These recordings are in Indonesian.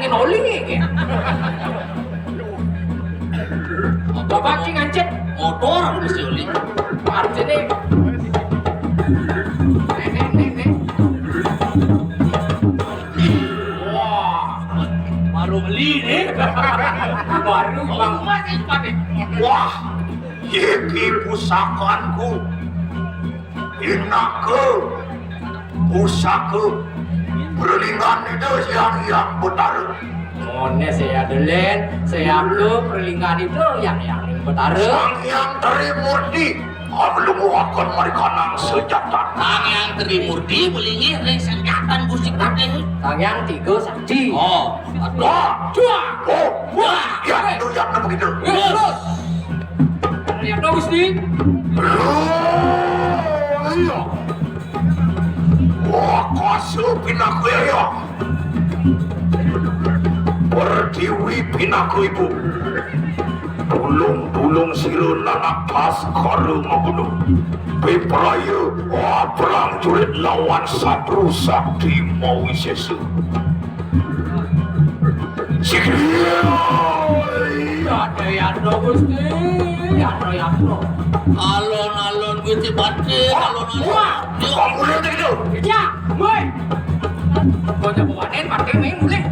pakai oli iki. Bapak ki ngancet motor mesti oli. Artine nek. Wah, baru beli nih. Baru Bang masih pakai. Wah, iki pusakanku. Inake pusaka perlingan itu yang benar. Mone saya delen, saya ke perlingan itu yang benar. Sang yang Trimurti belum akan mereka senjata. Sang yang Trimurti belingi ring senjatan musik tadi. Sang yang tiga sakti. Oh, Wah, wah, ya itu yang begitu. Terus. Lihat dong Gusti. Iya. Wah, kasihh pinaku ya. Pertiwi pinaku ibu. Tulung siro nanak pas karu mabunuh. Pepraya, wah perang jurit lawan satru sakti mau sesu. Yado Gusti. Yado. alon-alon Gusti Bati, alon-alon. Kamu lihat itu? Ya, boy. Kau coba panen pakai main boleh.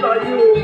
Ayo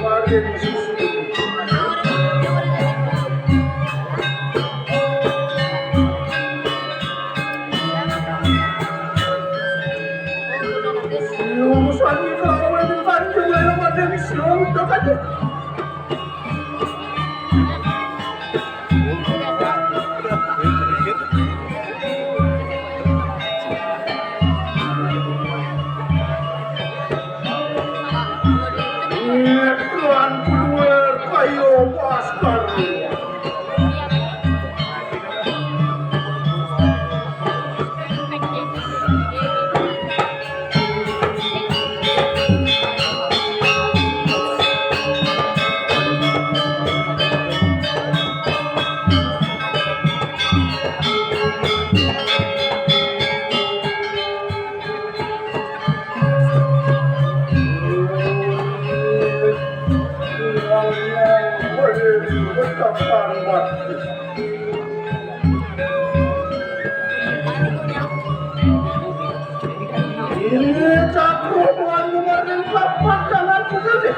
bertahan mati. Ini cakupan dengan kapan jangan begini.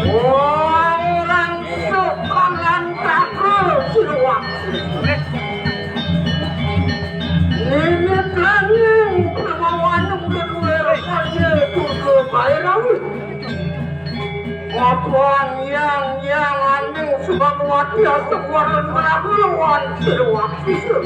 Orang sukalan taksu ini planning kemauan berwiranya tujuh bayram Watuan yang aneh sebab watia sebuah melakukan seluak susu.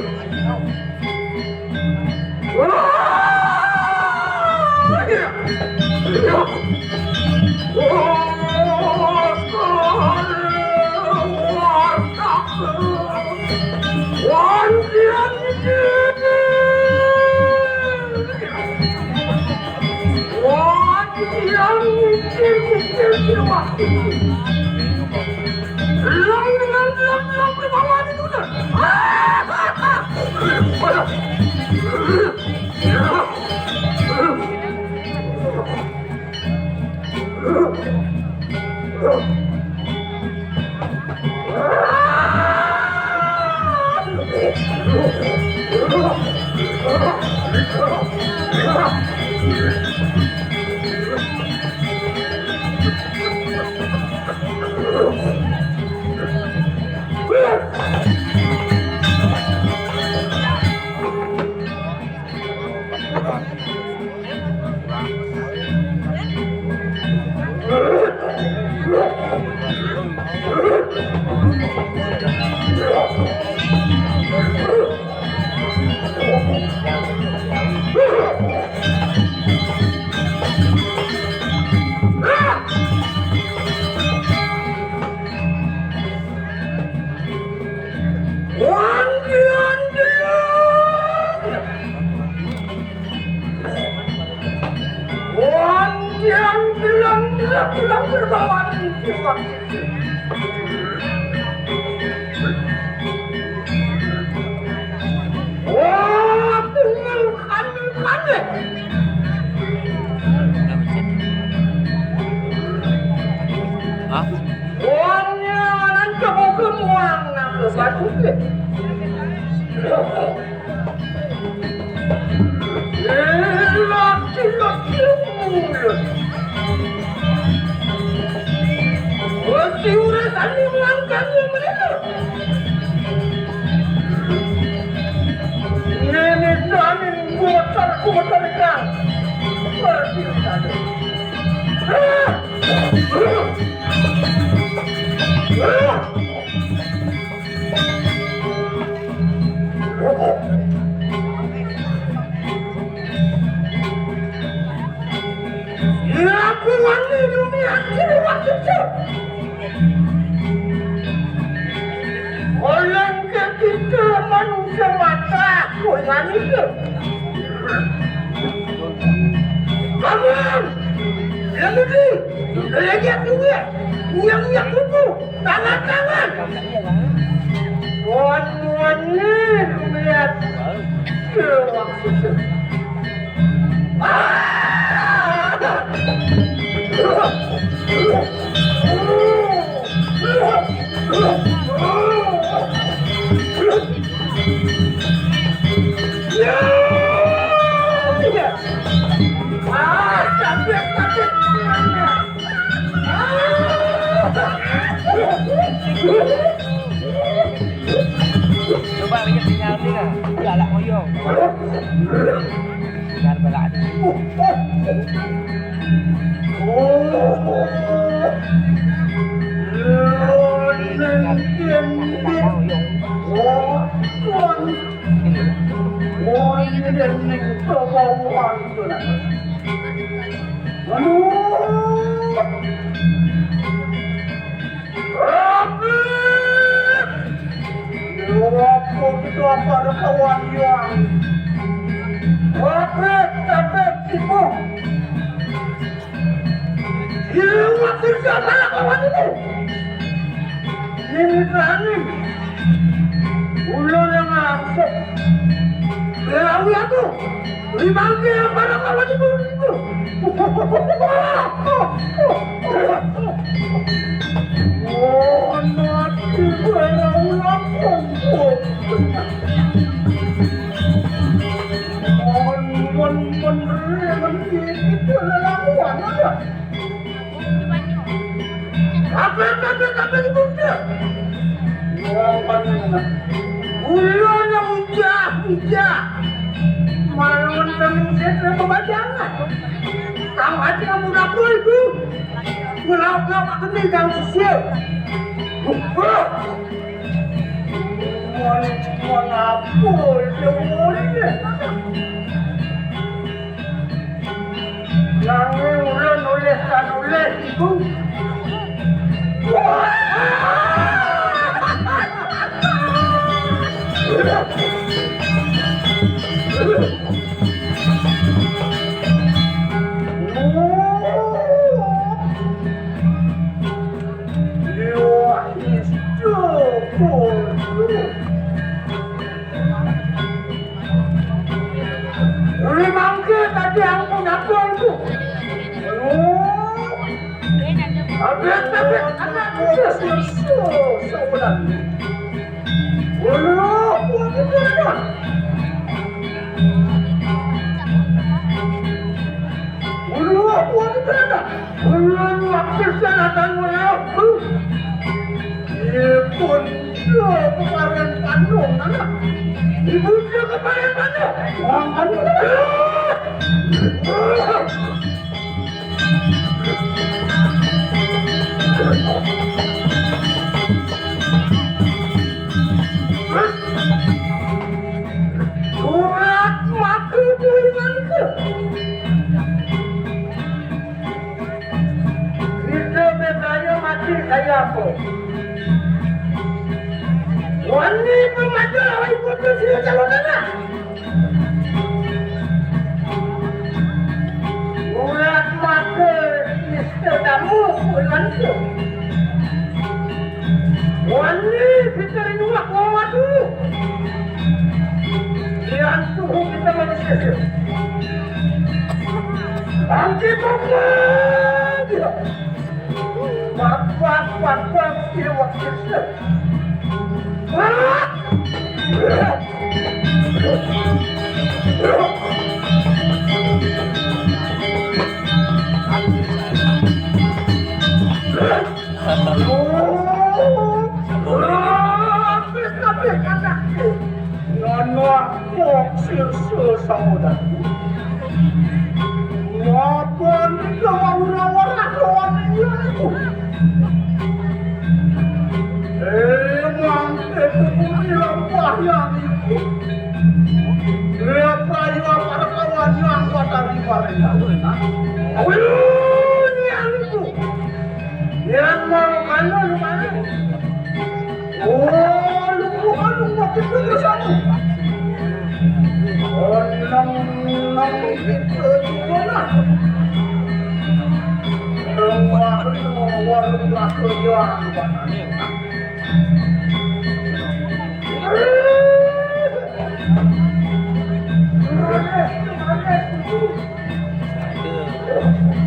Pulang berbawa sifat wah tinggalkan uangnya nanti mau ke uang nanti batu laki-laki mulut Siuran tadi melangkahnya mereka. Ini janin kotor kan. Pergi tadi. Ya aku wangi dunia kini waktu itu. Orang kita manusia mata koyan itu. Kamu yang ini lagi juga yang itu tangan wan lihat waktu itu. Coba lihat sinyal ni lah. Galak moyong. Sinyal balak ni. para kawan yang Wapet ibu. Ini kerja para kawan itu. Ini berani. Ular yang masuk. Lalu aku dipanggil para kawan itu. Oh, nanti para ulangku. Itu lelakuan ada. Apa itu dia? Ulangnya hujah. Malam kami saya pembacangan. Kau hati kamu dapur itu. Melakukan apa ini kamu sisir. Menapur semuanya. Yang oleh ibu. Memang tadi yang punya itu. Tapi sebulan. Wani pemajalah ibu presiden calonarang. Ulat maka Mister Damu bulan itu. Wani kita rindulah kuat dulu. Lihat suhu kita manusia. Bangkit dia. Wak dia waktu itu.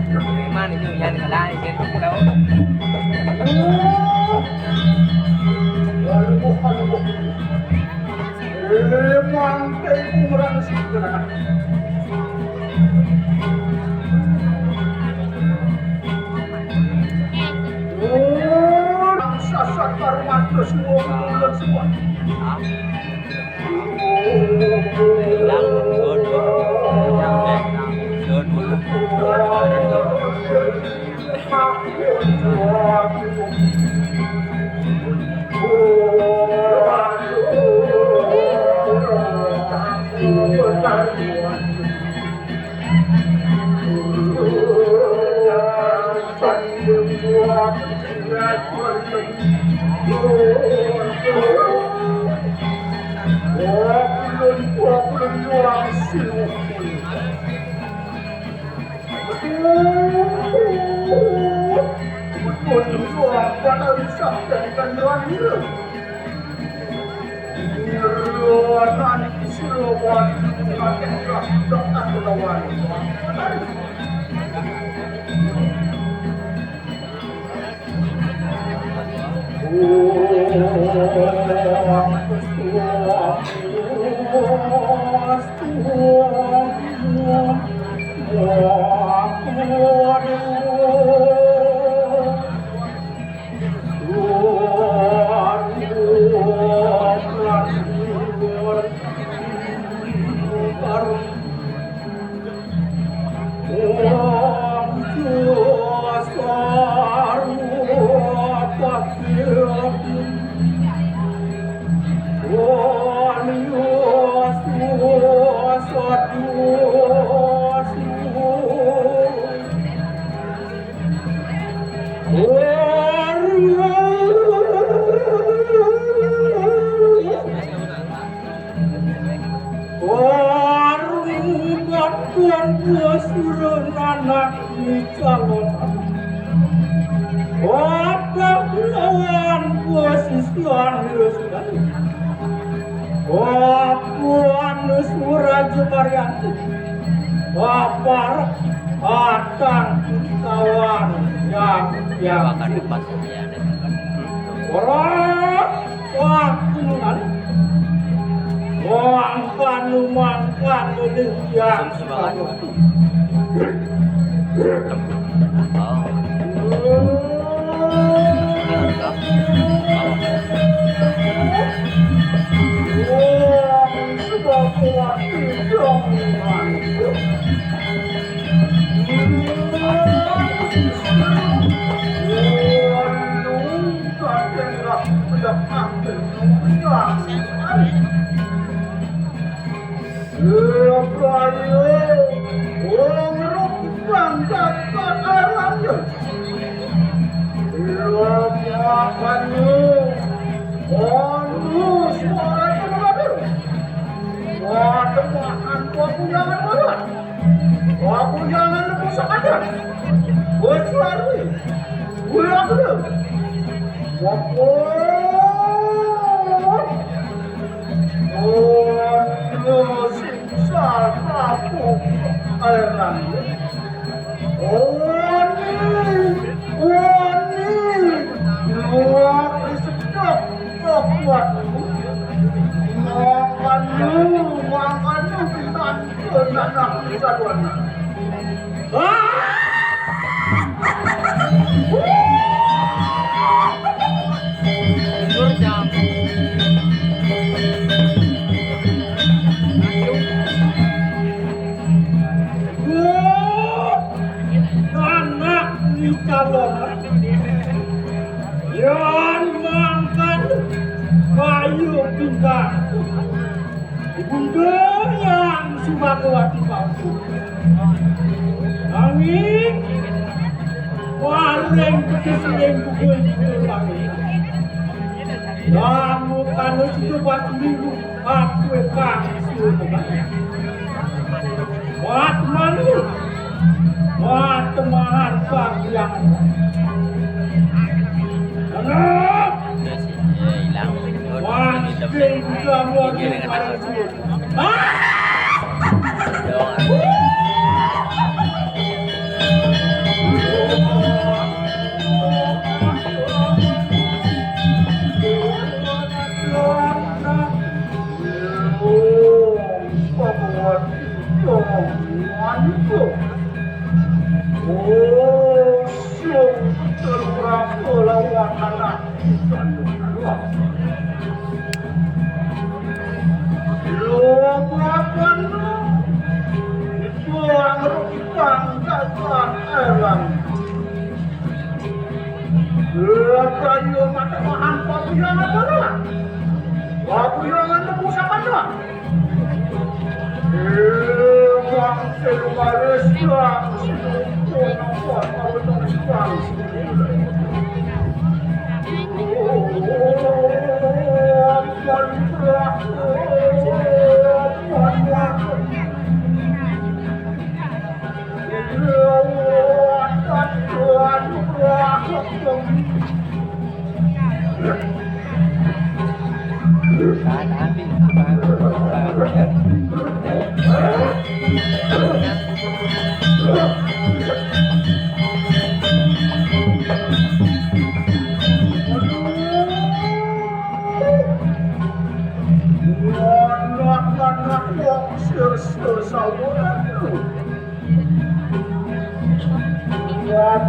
Terima itu yang kelai kan tahu. Oh,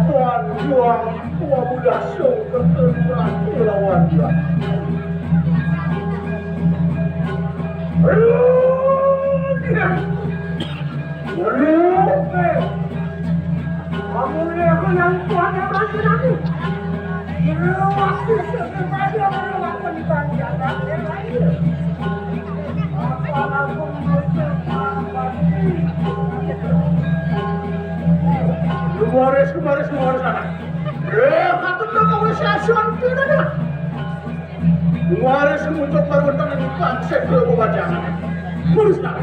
Tuan juang tua muda sung keturunan lawan dia. Kamu yang tuan yang masih nanti. Waktu sebenarnya melakukan panjangan yang lain. Apalagi Kemarin sana. Katun na kau siasuan kita na. Kemarin semuncul perbuatan yang pansek ke bacangan. Mulus na.